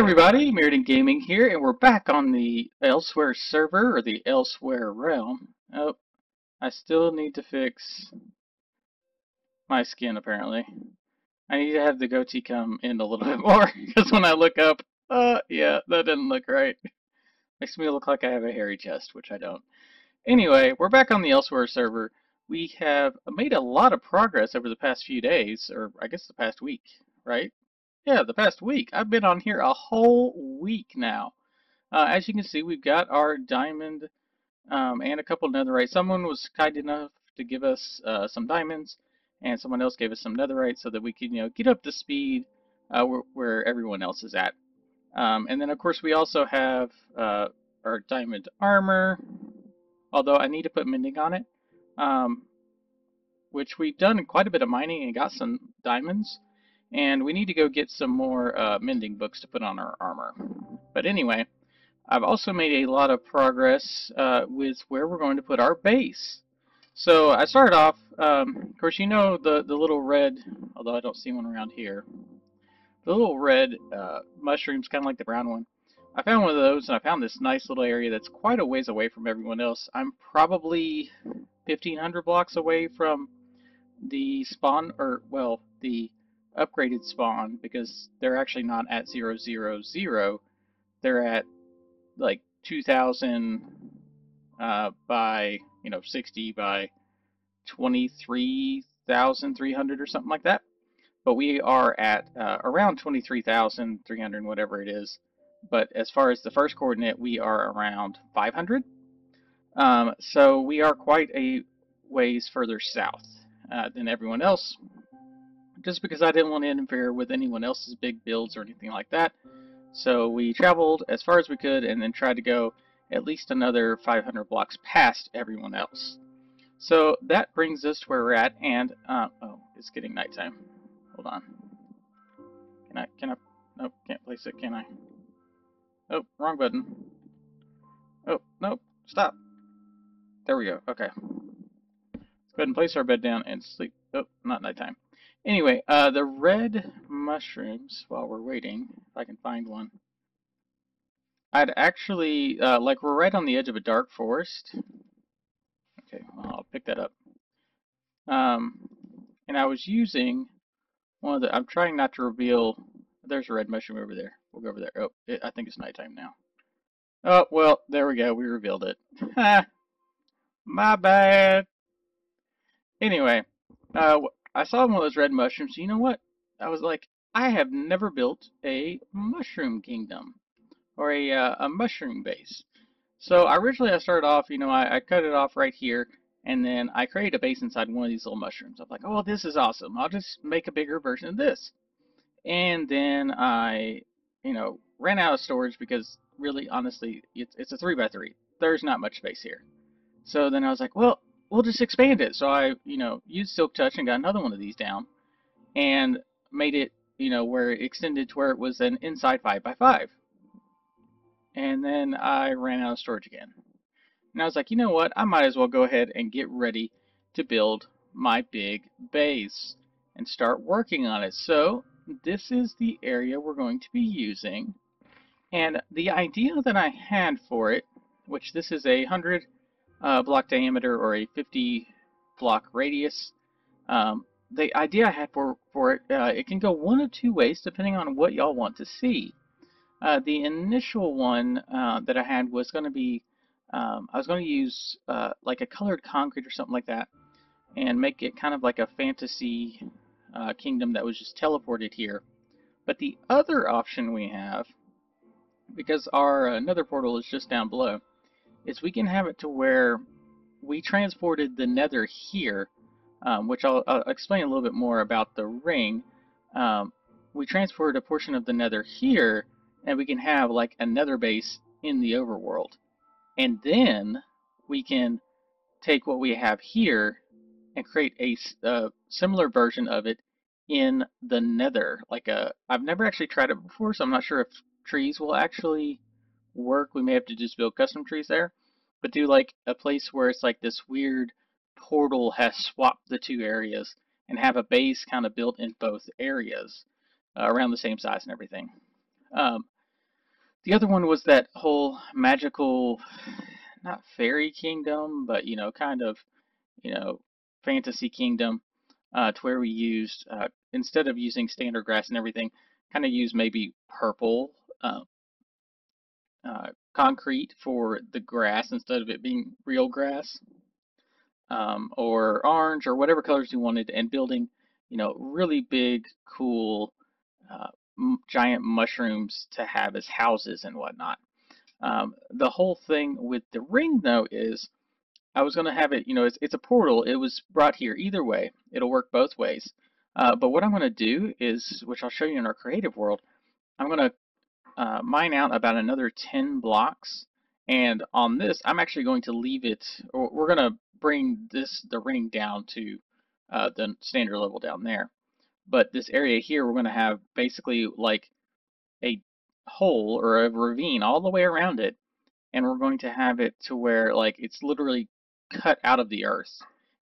everybody, Mirrodin Gaming here, and we're back on the Elsewhere server, or the Elsewhere realm. Oh, I still need to fix my skin, apparently. I need to have the goatee come in a little bit more, because when I look up, yeah, that didn't look right. Makes me look like I have a hairy chest, which I don't. Anyway, we're back on the Elsewhere server. We have made a lot of progress over the past few days, or I guess the past week, right? Yeah, the past week. I've been on here a whole week now. As you can see, we've got our diamond and a couple netherite. Someone was kind enough to give us some diamonds, and someone else gave us some netherite so that we can, get up to speed where everyone else is at. And then, of course, we also have our diamond armor, although I need to put mending on it, um, which we've done quite a bit of mining and got some diamonds. And we need to go get some more mending books to put on our armor. But anyway, I've also made a lot of progress with where we're going to put our base. So I started off, of course, the little red, although I don't see one around here, the little red mushrooms, kind of like the brown one. I found one of those, and I found this nice little area that's quite a ways away from everyone else. I'm probably 1,500 blocks away from the spawn, or, well, the upgraded spawn, because they're actually not at 000. They're at like 2000 by 60 by 23,300 or something like that. But we are at around 23,300, whatever it is. But as far as the first coordinate, we are around 500. So we are quite a ways further south than everyone else, just because I didn't want to interfere with anyone else's big builds or anything like that. So we traveled as far as we could and then tried to go at least another 500 blocks past everyone else. So that brings us to where we're at, and oh, it's getting nighttime. Hold on. Nope, can't place it, can I? Oh, wrong button. Oh, nope, stop. There we go, okay. Let's go ahead and place our bed down and sleep. Oh, not nighttime. Anyway, the red mushrooms, while we're waiting, if I can find one. I'd actually, like we're right on the edge of a dark forest. Okay, well, I'll pick that up. Um, and I was using one of the, I'm trying not to reveal, there's a red mushroom over there. We'll go over there. Oh, I think it's nighttime now. Oh, well, there we go. We revealed it. Ha, my bad. Anyway, I saw one of those red mushrooms. You know what? I was like, I have never built a mushroom kingdom or a mushroom base. So originally I started off, I cut it off right here, and then I created a base inside one of these little mushrooms. I'm like, oh, this is awesome. I'll just make a bigger version of this. And then I, ran out of storage because really, honestly, it's a 3x3. There's not much space here. So then I was like, well, we'll just expand it. So I, used Silk Touch and got another one of these down and made it, where it extended to where it was an inside 5x5. And then I ran out of storage again. And I was like, you know what? I might as well go ahead and get ready to build my big base and start working on it. So this is the area we're going to be using. And the idea that I had for it, which this is a 100 block diameter or a 50 block radius, the idea I had for it, it can go one of two ways depending on what y'all want to see. The initial one that I had was going to be, I was going to use like a colored concrete or something like that and make it kind of like a fantasy kingdom that was just teleported here. But the other option we have, because our nether portal is just down below, is we can have it to where we transported the nether here, which I'll explain a little bit more about the ring. We transported a portion of the nether here, and we can have like a nether base in the overworld. And then we can take what we have here and create a similar version of it in the nether. I've never actually tried it before, so I'm not sure if trees will actually work. We may have to just build custom trees there, but do like a place where it's like this weird portal has swapped the two areas and have a base kind of built in both areas around the same size and everything. Um, The other one was that whole magical, not fairy kingdom, but kind of, you know, fantasy kingdom, to where we used, instead of using standard grass and everything, kind of use maybe purple concrete for the grass instead of it being real grass, or orange or whatever colors you wanted, and building, really big, cool, giant mushrooms to have as houses and whatnot. The whole thing with the ring, though, is I was going to have it, it's a portal. It was brought here. Either way, it'll work both ways. But what I'm going to do is, which I'll show you in our creative world, I'm going to mine out about another 10 blocks. And on this, I'm actually going to leave it, or we're going to bring the ring down to the standard level down there. But this area here, we're going to have basically like a hole or a ravine all the way around it, and we're going to have it to where like it's literally cut out of the earth.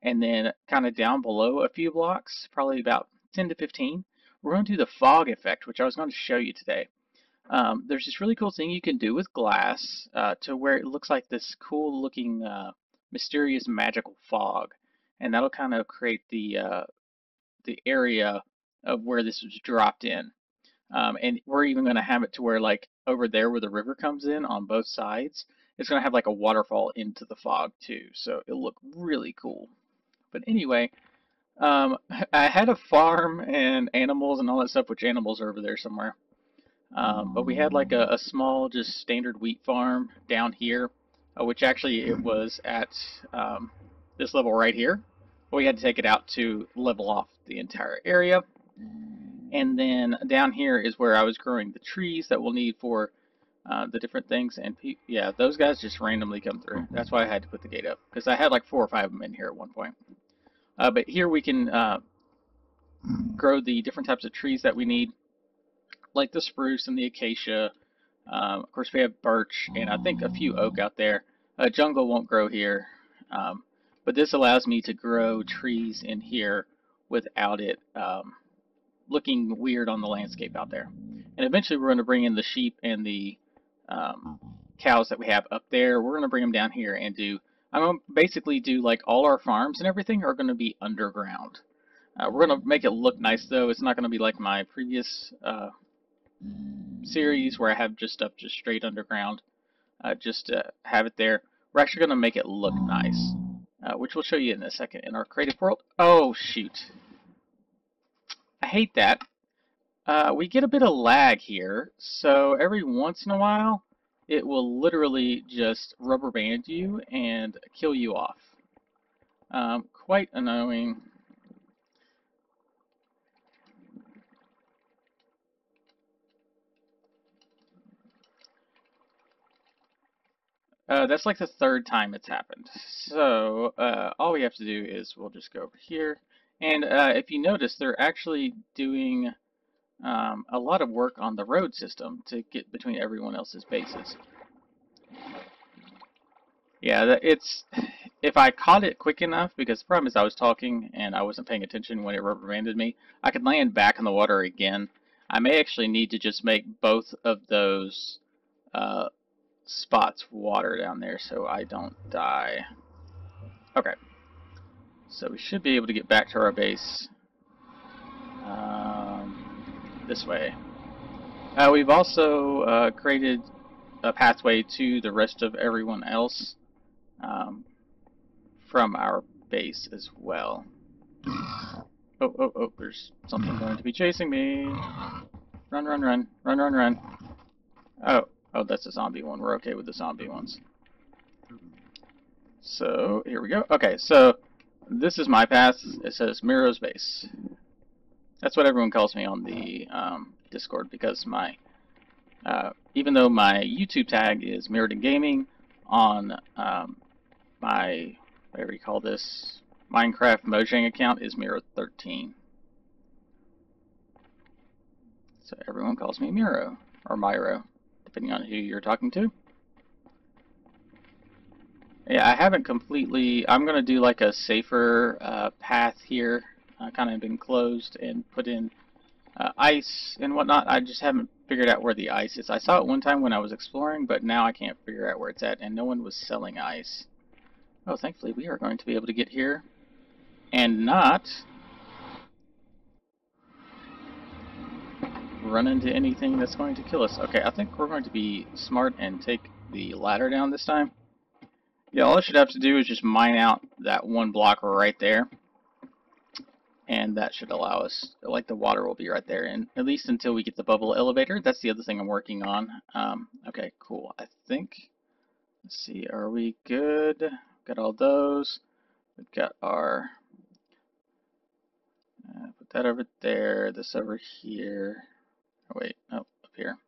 And then kind of down below a few blocks, probably about 10 to 15, we're going to do the fog effect, which I was going to show you today. There's this really cool thing you can do with glass, to where it looks like this cool looking, mysterious magical fog, and that'll kind of create the area of where this was dropped in. And we're even going to have it to where, like, over there where the river comes in on both sides, it's going to have like a waterfall into the fog too. So it'll look really cool. But anyway, I had a farm and animals and all that stuff, which animals are over there somewhere. But we had like a small, just standard wheat farm down here, which actually it was at, this level right here. We had to take it out to level off the entire area. And then down here is where I was growing the trees that we'll need for the different things. And yeah, those guys just randomly come through. That's why I had to put the gate up, because I had like 4 or 5 of them in here at one point. But here we can grow the different types of trees that we need, like the spruce and the acacia. Of course, we have birch and I think a few oak out there. Jungle won't grow here, but this allows me to grow trees in here without it looking weird on the landscape out there. And eventually we're going to bring in the sheep and the cows that we have up there. We're going to bring them down here and I'm going to basically do like all our farms and everything are going to be underground. We're going to make it look nice, though. It's not going to be like my previous series where I have just stuff just straight underground, just to have it there. We're actually going to make it look nice, which we'll show you in a second in our creative world. Oh, shoot. I hate that. We get a bit of lag here, so every once in a while, it will literally just rubber band you and kill you off. Quite annoying. That's like the 3rd time it's happened. So all we have to do is we'll just go over here. And if you notice, they're actually doing a lot of work on the road system to get between everyone else's bases. Yeah, if I caught it quick enough, because the problem is I was talking and I wasn't paying attention when it rubber banded me, I could land back in the water again. I may actually need to just make both of those spots water down there so I don't die. Okay, so we should be able to get back to our base this way. We've also created a pathway to the rest of everyone else from our base as well. Oh, there's something going to be chasing me. Run, run, run, run, run, run. Oh, that's a zombie one. We're okay with the zombie ones. So, here we go. Okay, so this is my path. It says Miro's base. That's what everyone calls me on the Discord, because my even though my YouTube tag is Mirrored in Gaming, on my, whatever you call this, Minecraft Mojang account is Miro13. So everyone calls me Miro, or Myro, depending on who you're talking to. Yeah, I haven't completely, I'm going to do like a safer path here, kind of been closed, and put in ice and whatnot. I just haven't figured out where the ice is. I saw it one time when I was exploring, but now I can't figure out where it's at, and no one was selling ice. Oh, thankfully we are going to be able to get here and not run into anything that's going to kill us. Okay, I think we're going to be smart and take the ladder down this time. Yeah, all I should have to do is just mine out that one block right there, and that should allow us, like the water will be right there, and at least until we get the bubble elevator. That's the other thing I'm working on. Okay, cool. I think, let's see, are we good? Got all those. We've got our, put that over there, this over here. Oh, wait, no, up here.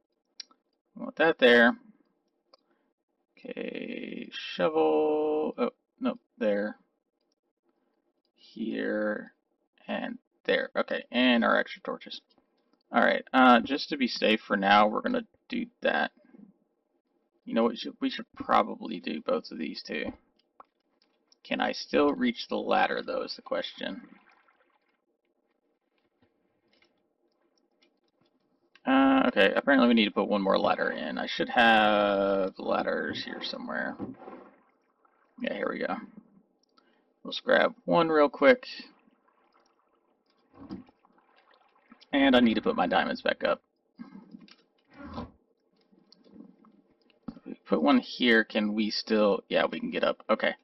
I want that there. Okay, shovel. Oh, no, there, here, and there. Okay, and our extra torches. Alright, just to be safe for now, we're gonna do that. You know what, we should probably do both of these too. Can I still reach the ladder, though, is the question. Okay, apparently we need to put one more ladder in. I should have ladders here somewhere. Yeah, here we go. Let's grab one real quick. And I need to put my diamonds back up. If we put one here, can we still... Yeah, we can get up. Okay.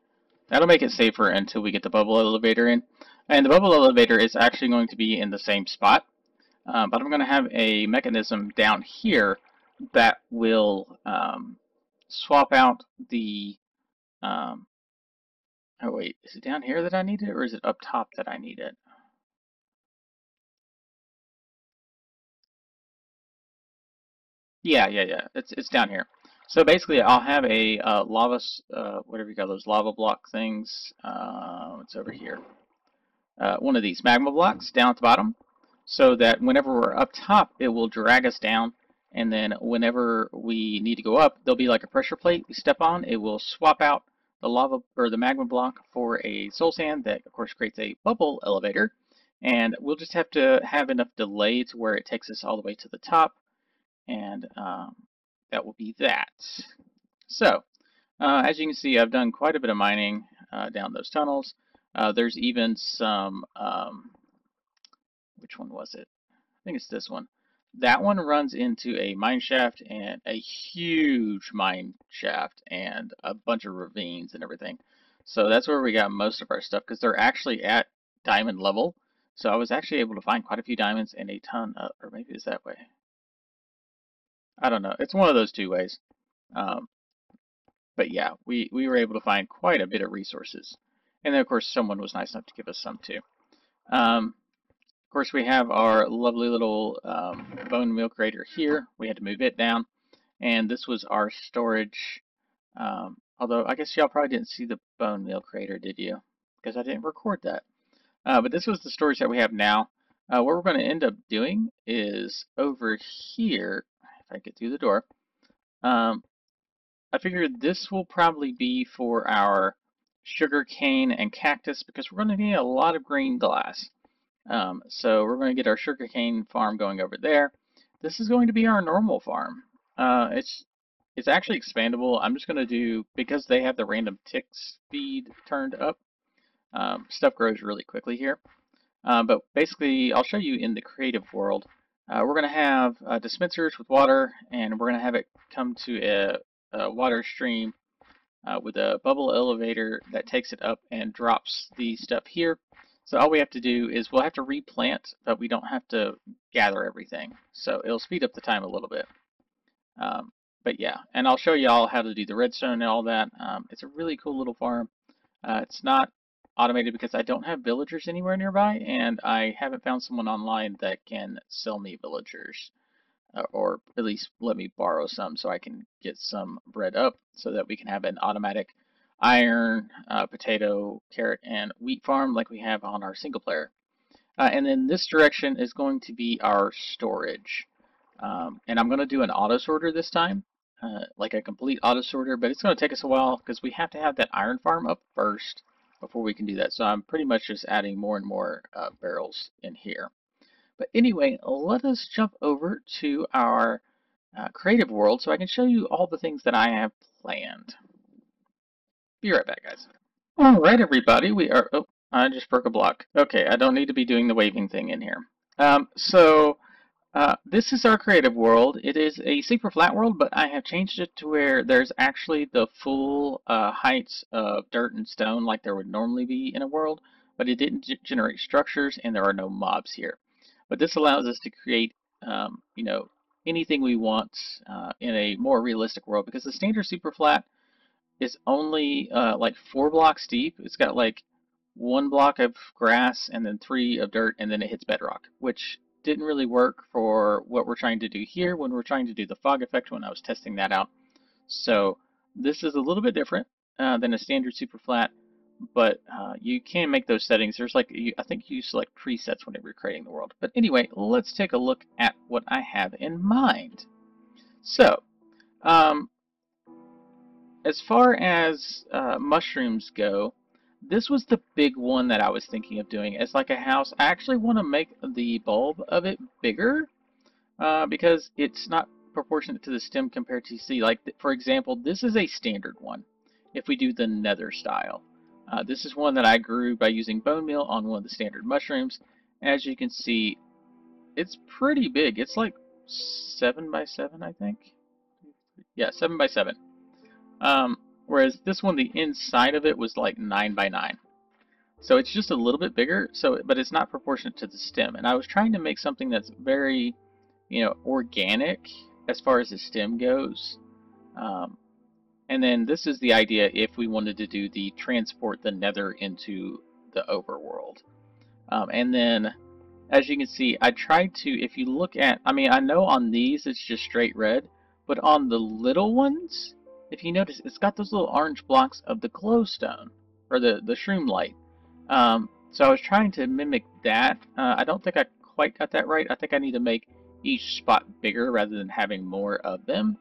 That'll make it safer until we get the bubble elevator in. And the bubble elevator is actually going to be in the same spot. But I'm going to have a mechanism down here that will swap out the... oh wait, is it down here that I need it, or is it up top that I need it? Yeah. It's down here. So basically, I'll have a lava, whatever you call those lava block things. It's over here. One of these magma blocks down at the bottom, so that whenever we're up top, it will drag us down, and then whenever we need to go up, there'll be like a pressure plate we step on. It will swap out the lava or the magma block for a soul sand that, of course, creates a bubble elevator, and we'll just have to have enough delay to where it takes us all the way to the top, and that will be that. So, as you can see, I've done quite a bit of mining down those tunnels. There's even some, which one was it? I think it's this one. That one runs into a mine shaft and a huge mine shaft and a bunch of ravines and everything. So that's where we got most of our stuff because they're actually at diamond level. So I was actually able to find quite a few diamonds and a ton of, or maybe it's that way. I don't know. It's one of those two ways. Um, but yeah, we were able to find quite a bit of resources. And then, of course, someone was nice enough to give us some too. Of course, we have our lovely little bone meal creator here. We had to move it down. And this was our storage. Although, I guess y'all probably didn't see the bone meal creator, did you? Because I didn't record that. But this was the storage that we have now. What we're going to end up doing is over here, if I get through the door, I figured this will probably be for our sugar cane and cactus because we're going to need a lot of green glass. So we're going to get our sugarcane farm going over there. This is going to be our normal farm. It's actually expandable. I'm just going to do, because they have the random tick speed turned up, stuff grows really quickly here. But basically, I'll show you in the creative world. We're going to have dispensers with water, and we're going to have it come to a water stream with a bubble elevator that takes it up and drops the stuff here. So all we have to do is we'll have to replant, but we don't have to gather everything. So it'll speed up the time a little bit. But yeah, and I'll show you all how to do the redstone and all that. It's a really cool little farm. It's not automated because I don't have villagers anywhere nearby, and I haven't found someone online that can sell me villagers. Or at least let me borrow some so I can get some bread up so that we can have an automatic iron, potato, carrot, and wheat farm like we have on our single player. And then this direction is going to be our storage. And I'm going to do an auto sorter this time, like a complete auto sorter, but it's going to take us a while because we have to have that iron farm up first before we can do that. So I'm pretty much just adding more and more barrels in here. But anyway, let us jump over to our creative world so I can show you all the things that I have planned. Be right back, guys. All right, everybody, we are. Oh, I just broke a block. Okay, I don't need to be doing the waving thing in here. This is our creative world. It is a super flat world, but I have changed it to where there's actually the full heights of dirt and stone like there would normally be in a world, but it didn't generate structures and there are no mobs here. But this allows us to create, you know, anything we want in a more realistic world because the standard super flat is only like 4 blocks deep. It's got like 1 block of grass and then 3 of dirt, and then it hits bedrock, which didn't really work for what we're trying to do here when we're trying to do the fog effect when I was testing that out. So this is a little bit different than a standard super flat, but you can make those settings. There's like, I think you select presets whenever you're creating the world. But anyway, let's take a look at what I have in mind. So, um, as far as mushrooms go, this was the big one that I was thinking of doing as like a house. I actually want to make the bulb of it bigger because it's not proportionate to the stem compared to, see, like, for example, this is a standard one if we do the nether style. This is one that I grew by using bone meal on one of the standard mushrooms. As you can see, it's pretty big. It's like 7 by 7, I think. Yeah, 7 by 7. Whereas this one, the inside of it was like 9 by 9. So it's just a little bit bigger, but it's not proportionate to the stem. And I was trying to make something that's very, organic as far as the stem goes. Um, and then this is the idea if we wanted to do the transport the nether into the overworld. And then, as you can see, I tried to, if you look at, I mean, I know on these it's just straight red, but on the little ones, if you notice, it's got those little orange blocks of the glowstone, or the shroom light. So I was trying to mimic that. I don't think I quite got that right. I think I need to make each spot bigger rather than having more of them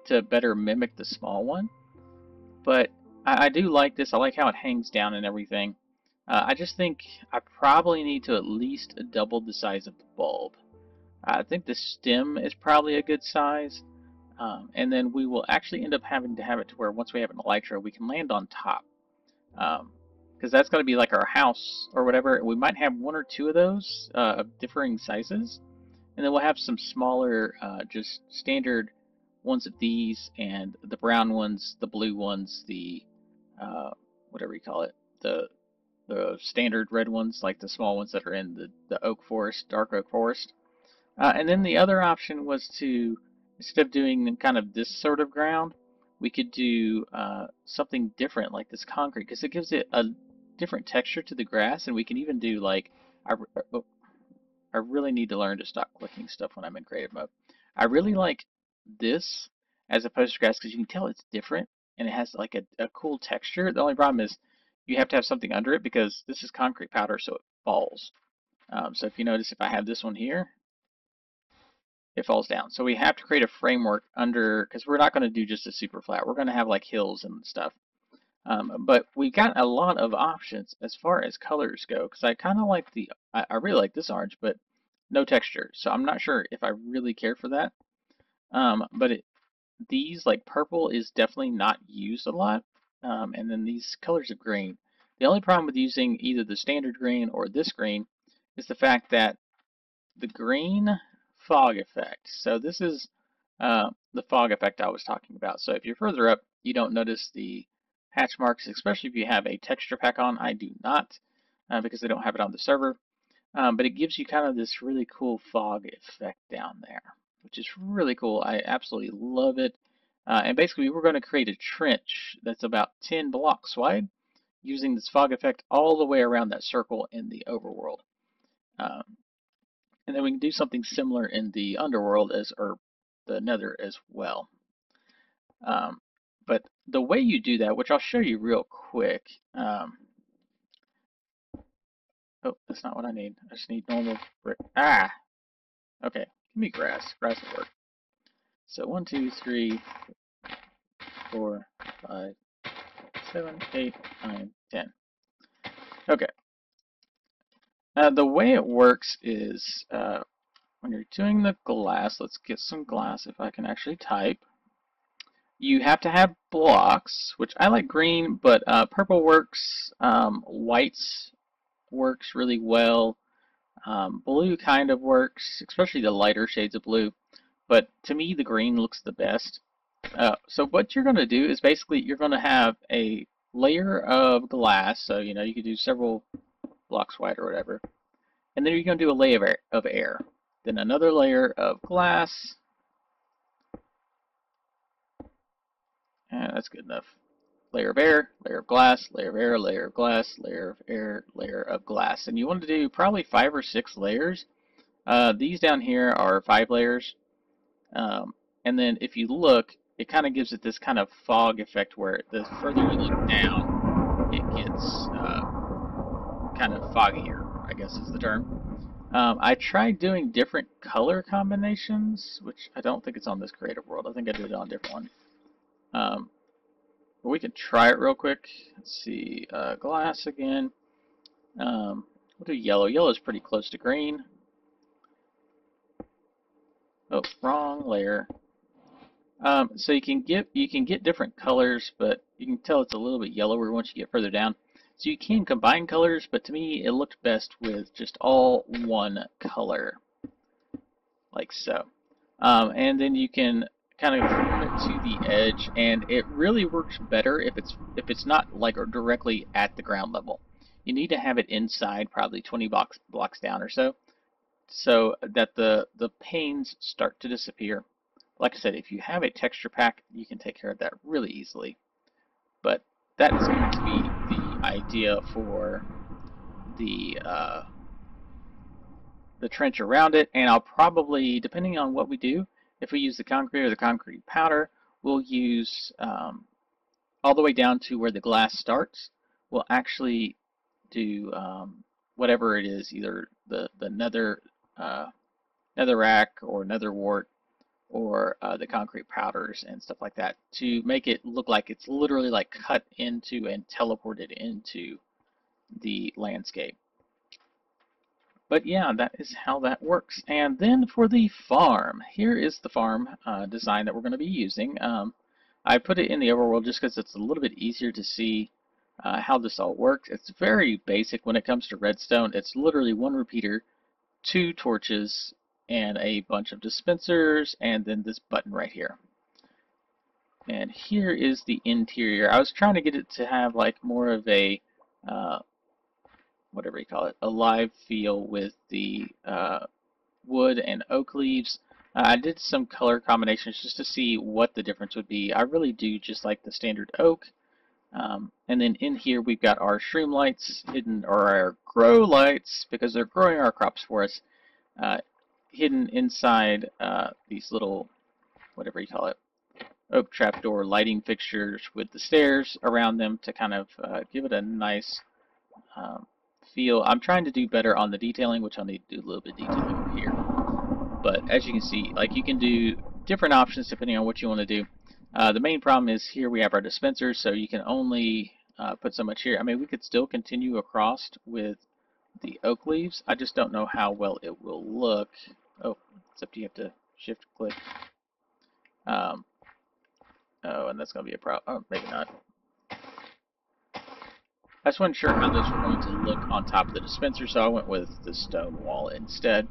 to better mimic the small one. But I do like this. I like how it hangs down and everything. I just think I probably need to at least double the size of the bulb. I think the stem is probably a good size. And then we will actually end up having to have it to where once we have an elytra, we can land on top. Because that's going to be like our house or whatever. We might have 1 or 2 of those of differing sizes. And then we'll have some smaller, just standard ones of these, and the brown ones, the blue ones, the whatever you call it, the standard red ones, like the small ones that are in the oak forest, dark oak forest. And then the other option was to, instead of doing kind of this sort of ground, we could do something different like this concrete because it gives it a different texture to the grass, and we can even do like, I, oh, I really need to learn to stop clicking stuff when I'm in creative mode. I really like this as opposed to grass because you can tell it's different and it has like a cool texture. The only problem is you have to have something under it because this is concrete powder, so it falls. So if you notice, if I have this one here, it falls down. So we have to create a framework under, because we're not going to do just a super flat. We're going to have like hills and stuff. But we got a lot of options as far as colors go, because I kind of like I really like this orange, but no texture. So I'm not sure if I really care for that. But these, like purple, is definitely not used a lot. And then these colors of green. The only problem with using either the standard green or this green is the fact that the green fog effect. So this is the fog effect I was talking about. So if you're further up, you don't notice the hatch marks, especially if you have a texture pack on. I do not because I don't have it on the server. But it gives you kind of this really cool fog effect down there, which is really cool. I absolutely love it. And basically, we're going to create a trench that's about 10 blocks wide using this fog effect all the way around that circle in the overworld. Um, and then we can do something similar in the underworld or the nether as well. Um, but the way you do that, which I'll show you real quick. Oh, that's not what I need. I just need normal brick. Ah, okay. Give me grass. Grass will work. So 1, 2, 3, 4, 5, 7, 8, 9, 10. Okay. The way it works is when you're doing the glass, let's get some glass if I can actually type. You have to have blocks, which I like green, but purple works. Whites works really well. Blue kind of works, especially the lighter shades of blue. But to me, the green looks the best. So what you're going to do is basically you're going to have a layer of glass. So you could do several blocks wide or whatever, and then you're going to do a layer of air. Then another layer of glass. That's good enough. Layer of air, layer of glass, layer of air, layer of glass, layer of air, layer of glass. And you want to do probably 5 or 6 layers. These down here are 5 layers. And then if you look, it kind of gives it this kind of fog effect where the further you look down, it gets kind of foggier, I guess is the term. I tried doing different color combinations, which I don't think it's on this creative world. I think I did it on a different one. But we can try it real quick. Let's see, glass again. We'll do yellow. Yellow is pretty close to green. Oh, wrong layer. So you can get different colors, but you can tell it's a little bit yellower once you get further down. So you can combine colors, but to me it looked best with just all one color, like so. And then you can kind of form it to the edge, and it really works better if it's not like directly at the ground level. You need to have it inside, probably 20 blocks down or so, so that the panes start to disappear. Like I said, if you have a texture pack, you can take care of that really easily. But that is going to be the idea for the trench around it, and I'll probably, depending on what we do, if we use the concrete or the concrete powder, we'll use all the way down to where the glass starts. We'll actually do whatever it is, either the nether netherrack or nether wart or the concrete powders and stuff like that to make it look like it's literally like cut into and teleported into the landscape. But yeah, that is how that works. And then for the farm, here is the farm design that we're going to be using. I put it in the overworld just because it's a little bit easier to see how this all works. It's very basic when it comes to redstone. It's literally one repeater, 2 torches, and a bunch of dispensers, and then this button right here. And here is the interior. I was trying to get it to have like more of a whatever you call it, a live feel with the wood and oak leaves. I did some color combinations just to see what the difference would be. I really do just like the standard oak. And then in here we've got our shroom lights hidden, or our grow lights, because they're growing our crops for us, hidden inside these little, whatever you call it, oak trapdoor lighting fixtures with the stairs around them to kind of give it a nice feel. I'm trying to do better on the detailing, which I'll need to do a little bit of detailing over here. But as you can see, like, you can do different options depending on what you want to do. The main problem is here we have our dispensers, so you can only put so much here. I mean, we could still continue across with the oak leaves. I just don't know how well it will look. Oh, except you have to shift click. Oh, and that's going to be a problem. Oh, maybe not. I just wasn't sure how those were going to look on top of the dispenser, so I went with the stone wall instead,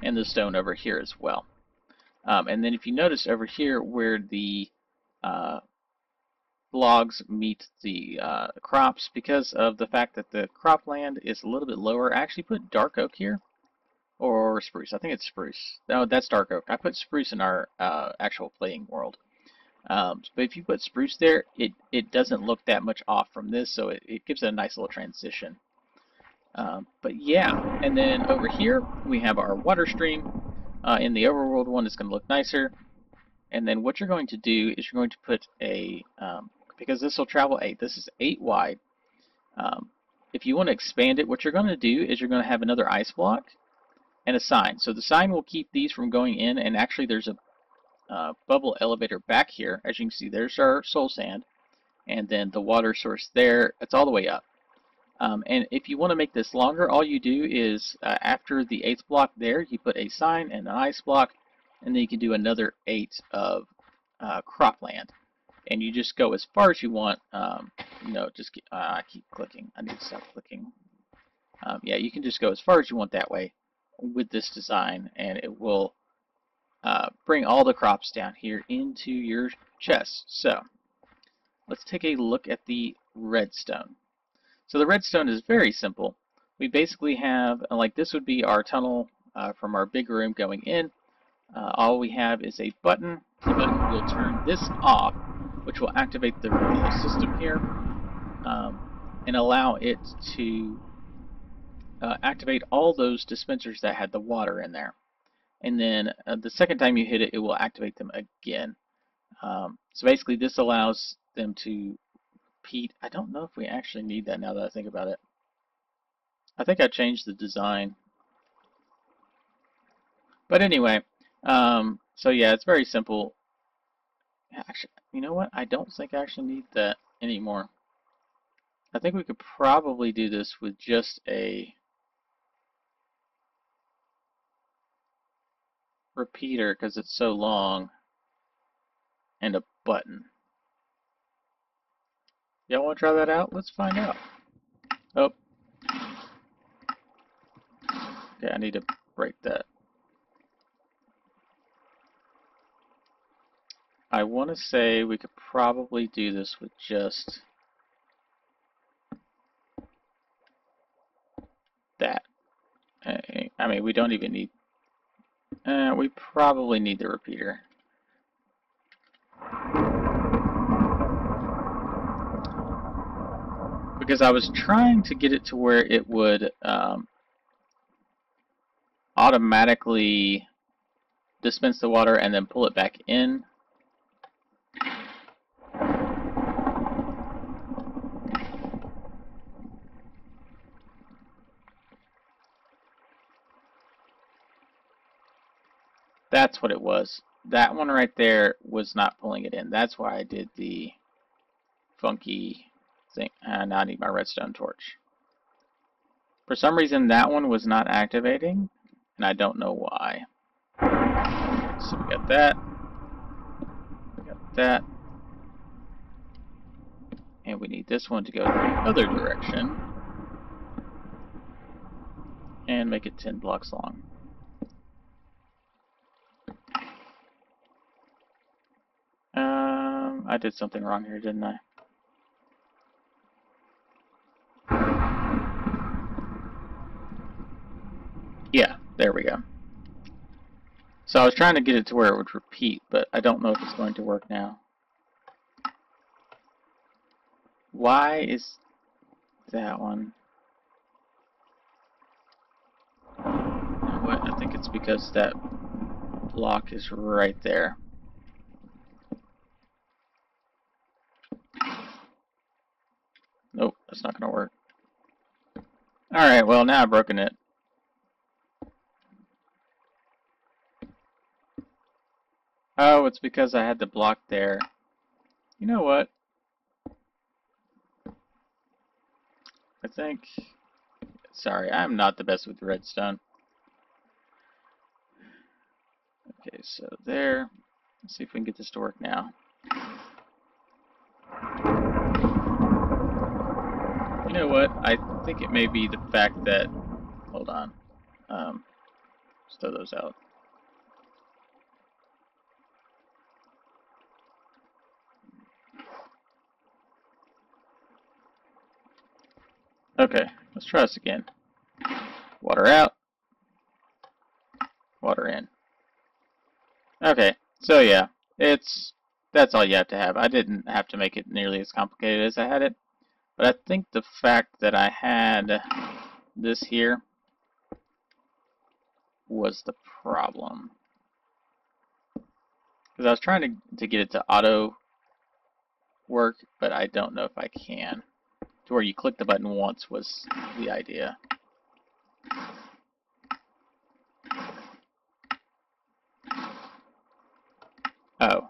and the stone over here as well. And then if you notice over here where the logs meet the crops, because of the fact that the cropland is a little bit lower, I actually put dark oak here, or spruce. I think it's spruce. No, that's dark oak. I put spruce in our actual playing world. But if you put spruce there, it doesn't look that much off from this, so it gives it a nice little transition. But yeah, and then over here we have our water stream. In the overworld one, it's going to look nicer. And then what you're going to do is you're going to put a, because this will travel 8, this is 8 wide. If you want to expand it, what you're going to do is you're going to have another ice block and a sign. So the sign will keep these from going in, and actually there's a bubble elevator back here. As you can see, there's our soul sand, and then the water source there, it's all the way up. And if you want to make this longer, all you do is after the 8th block there, you put a sign and an ice block, and then you can do another 8 of cropland. And you just go as far as you want. Just I keep clicking. I need to stop clicking. Yeah, you can just go as far as you want that way with this design, and it will bring all the crops down here into your chest. So let's take a look at the redstone. So the redstone is very simple. We basically have, like this would be our tunnel from our big room going in. All we have is a button. The button will turn this off, which will activate the system here and allow it to activate all those dispensers that had the water in there. And then the second time you hit it, it will activate them again. So basically this allows them to repeat. I don't know if we actually need that now that I think about it. I think I changed the design. But anyway, so yeah, it's very simple. Actually, you know what? I don't think I actually need that anymore. I think we could probably do this with just a repeater because it's so long and a button. Y'all want to try that out? Let's find out. Oh. Okay, I need to break that. I want to say we could probably do this with just that. I mean, we don't even need... we probably need the repeater. Because I was trying to get it to where it would automatically dispense the water and then pull it back in. That's what it was. That one right there was not pulling it in. That's why I did the funky thing. Now I need my redstone torch. For some reason that one was not activating, and I don't know why. So we got that. We got that. And we need this one to go the other direction. And make it 10 blocks long. I did something wrong here, didn't I? Yeah, there we go. So I was trying to get it to where it would repeat, but I don't know if it's going to work now. Why is that one? You know what? I think it's because that block is right there. Nope, that's not going to work. Alright, well now I've broken it. Oh, it's because I had the block there. You know what? I think... Sorry, I'm not the best with redstone. Okay, so there. Let's see if we can get this to work now. You know what? I think it may be the fact that... Hold on. Let's throw those out. Okay, let's try this again. Water out. Water in. Okay, so yeah, that's all you have to have. I didn't have to make it nearly as complicated as I had it, but I think the fact that I had this here was the problem. Because I was trying to get it to auto work, but I don't know if I can. To where you click the button once was the idea. Oh.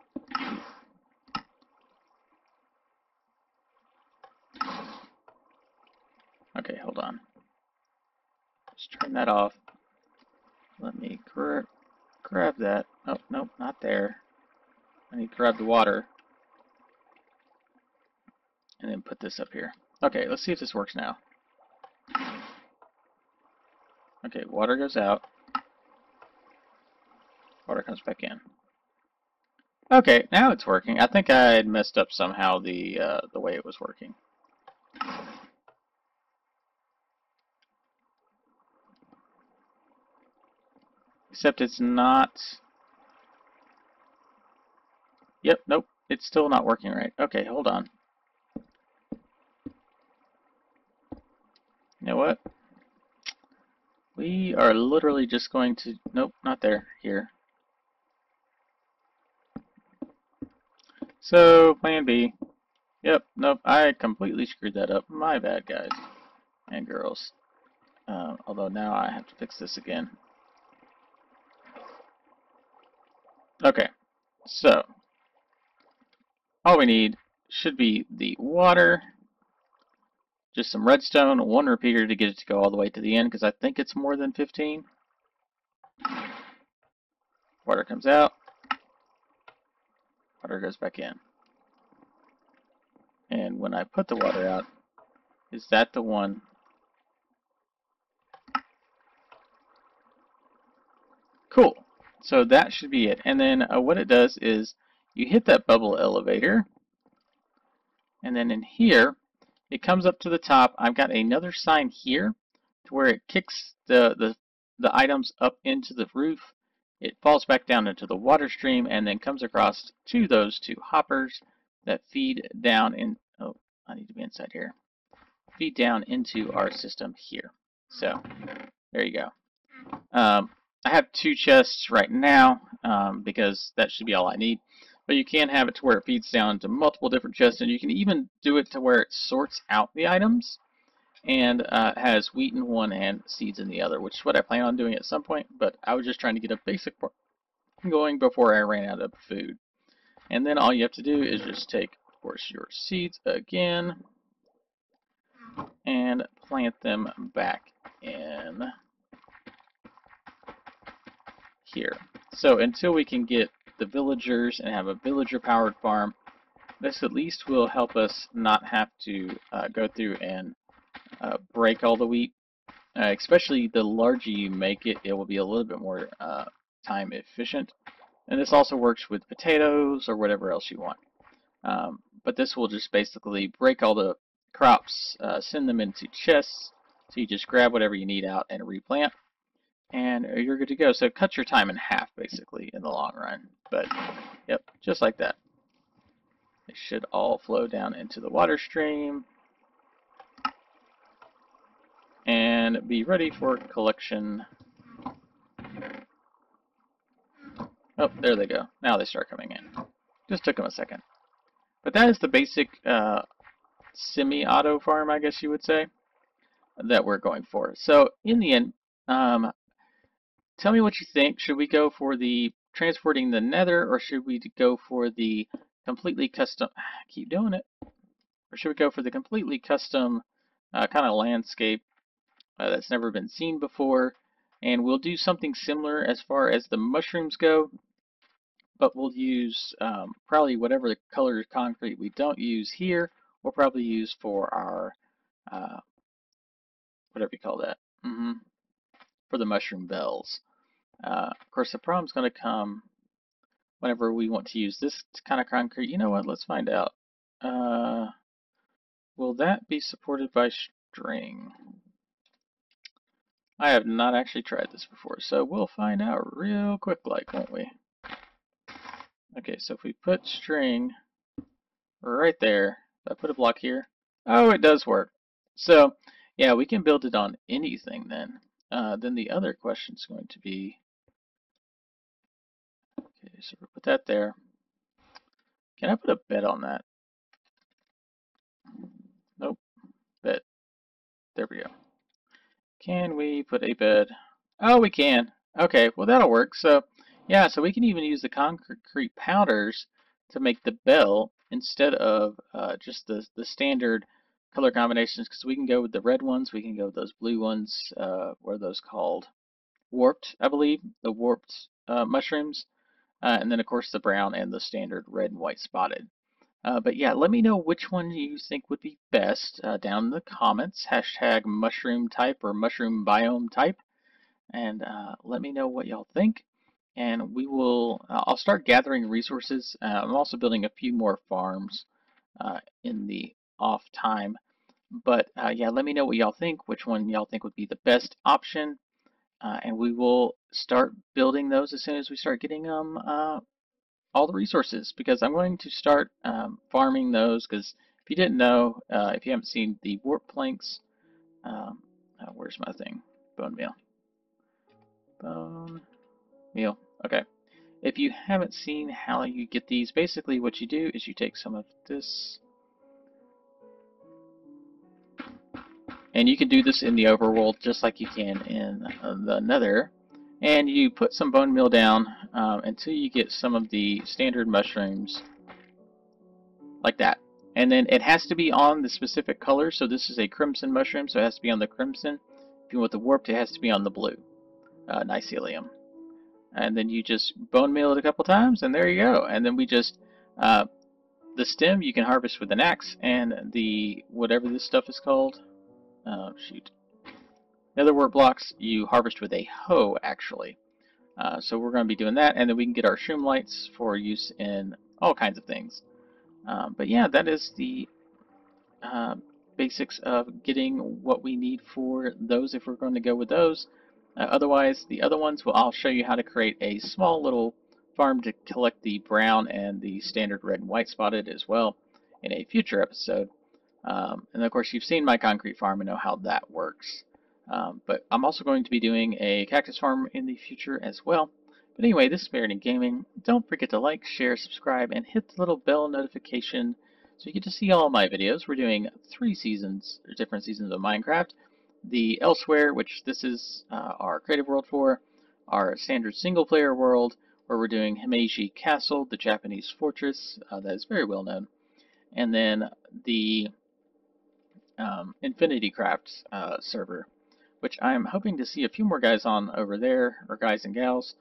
Okay, Let's turn that off. Let me grab that. Oh, nope, not there. I need to grab the water. And then put this up here. Okay, let's see if this works now. Okay, water goes out. Water comes back in. Okay, now it's working. I think I had messed up somehow the way it was working. Except it's not... Yep, nope. It's still not working right. Okay, hold on. You know what? We are literally just going to... Nope, not there. Here. So, plan B. Yep, nope. I completely screwed that up. My bad, guys and girls. Although now I have to fix this again. Okay, so all we need should be the water, just some redstone, one repeater to get it to go all the way to the end, because I think it's more than 15. Water comes out, water goes back in. And when I put the water out, is that the one? Cool. So that should be it. And then what it does is you hit that bubble elevator, and then in here, it comes up to the top. I've got another sign here to where it kicks the items up into the roof. It falls back down into the water stream and then comes across to those two hoppers that feed down in... Oh, I need to be inside here. Feed down into our system here. So, there you go. I have 2 chests right now because that should be all I need. But you can have it to where it feeds down to multiple different chests, and you can even do it to where it sorts out the items and has wheat in one and seeds in the other, which is what I plan on doing at some point, but I was just trying to get a basic part going before I ran out of food. And then all you have to do is just take, of course, your seeds again and plant them back in here. So until we can get the villagers and have a villager-powered farm, this at least will help us not have to go through and break all the wheat. Especially the larger you make it, it will be a little bit more time efficient. And this also works with potatoes or whatever else you want. But this will just basically break all the crops, send them into chests, so you just grab whatever you need out and replant, and you're good to go. So it cuts your time in half, basically, in the long run. But, yep, just like that. It should all flow down into the water stream and be ready for collection. Oh, there they go. Now they start coming in. Just took them a second. But that is the basic semi-auto farm, I guess you would say, that we're going for. So, in the end, tell me what you think. Should we go for the transporting the nether, or should we go for the completely custom... Keep doing it. Or should we go for the completely custom kind of landscape that's never been seen before? And we'll do something similar as far as the mushrooms go, but we'll use probably whatever the colored concrete we don't use here, we'll probably use for our, whatever you call that, for the mushroom bells. Of course, the problem's going to come whenever we want to use this kind of concrete. You know what? Let's find out. Will that be supported by string? I have not actually tried this before, so we'll find out real quick, like, won't we? Okay, so if we put string right there, if I put a block here, oh, it does work. So, yeah, we can build it on anything then. Then the other question is going to be, okay, so we'll put that there. Can I put a bed on that? Nope, bed. There we go. Can we put a bed? Oh, we can. Okay, well that'll work. So, yeah, so we can even use the concrete powders to make the bell instead of just the standard color combinations because we can go with the red ones, we can go with those blue ones. What are those called? Warped, I believe, the warped mushrooms, and then of course the brown and the standard red and white spotted. But yeah, let me know which one you think would be best down in the comments. Hashtag mushroom type or mushroom biome type, and let me know what y'all think. And we will. I'll start gathering resources. I'm also building a few more farms in the off time. But yeah, let me know what y'all think. Which one y'all think would be the best option, and we will start building those as soon as we start getting them all the resources. Because I'm going to start farming those. Because if you didn't know, if you haven't seen the warp planks, where's my thing? Bone meal. Bone meal. Okay. If you haven't seen how you get these, basically what you do is you take some of this, and you can do this in the overworld just like you can in the nether, and you put some bone meal down until you get some of the standard mushrooms like that. And then it has to be on the specific color, so this is a crimson mushroom, so it has to be on the crimson. If you want the warped, it has to be on the blue, mycelium. And then you just bone meal it a couple times, and there you go. And then we just the stem you can harvest with an axe, and the whatever this stuff is called, shoot, nether wart blocks you harvest with a hoe actually. So we're going to be doing that, and then we can get our shroom lights for use in all kinds of things. But yeah, that is the uh, basics of getting what we need for those if we're going to go with those. Otherwise, the other ones, well, I'll show you how to create a small little farm to collect the brown and the standard red and white spotted as well in a future episode. And of course, you've seen my concrete farm and know how that works. But I'm also going to be doing a cactus farm in the future as well. But anyway, this is Barony Gaming. Don't forget to like, share, subscribe, and hit the little bell notification so you get to see all my videos. We're doing 3 seasons, or different seasons of Minecraft. The Elsewhere, which this is our creative world for, our standard single player world, where we're doing Himeji Castle, the Japanese fortress that is very well known, and then the Infinity Crafts server, which I'm hoping to see a few more guys on over there, or guys and gals,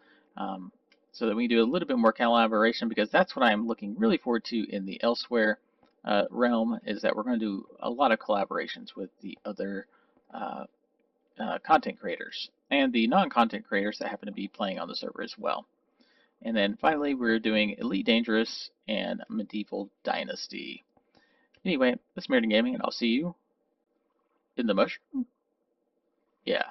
so that we can do a little bit more collaboration, because that's what I'm looking really forward to in the Elsewhere realm, is that we're going to do a lot of collaborations with the other content creators and the non-content creators that happen to be playing on the server as well. And then finally, we're doing Elite Dangerous and Medieval Dynasty. Anyway, this is Meriden Gaming, and I'll see you in the mushroom. Yeah.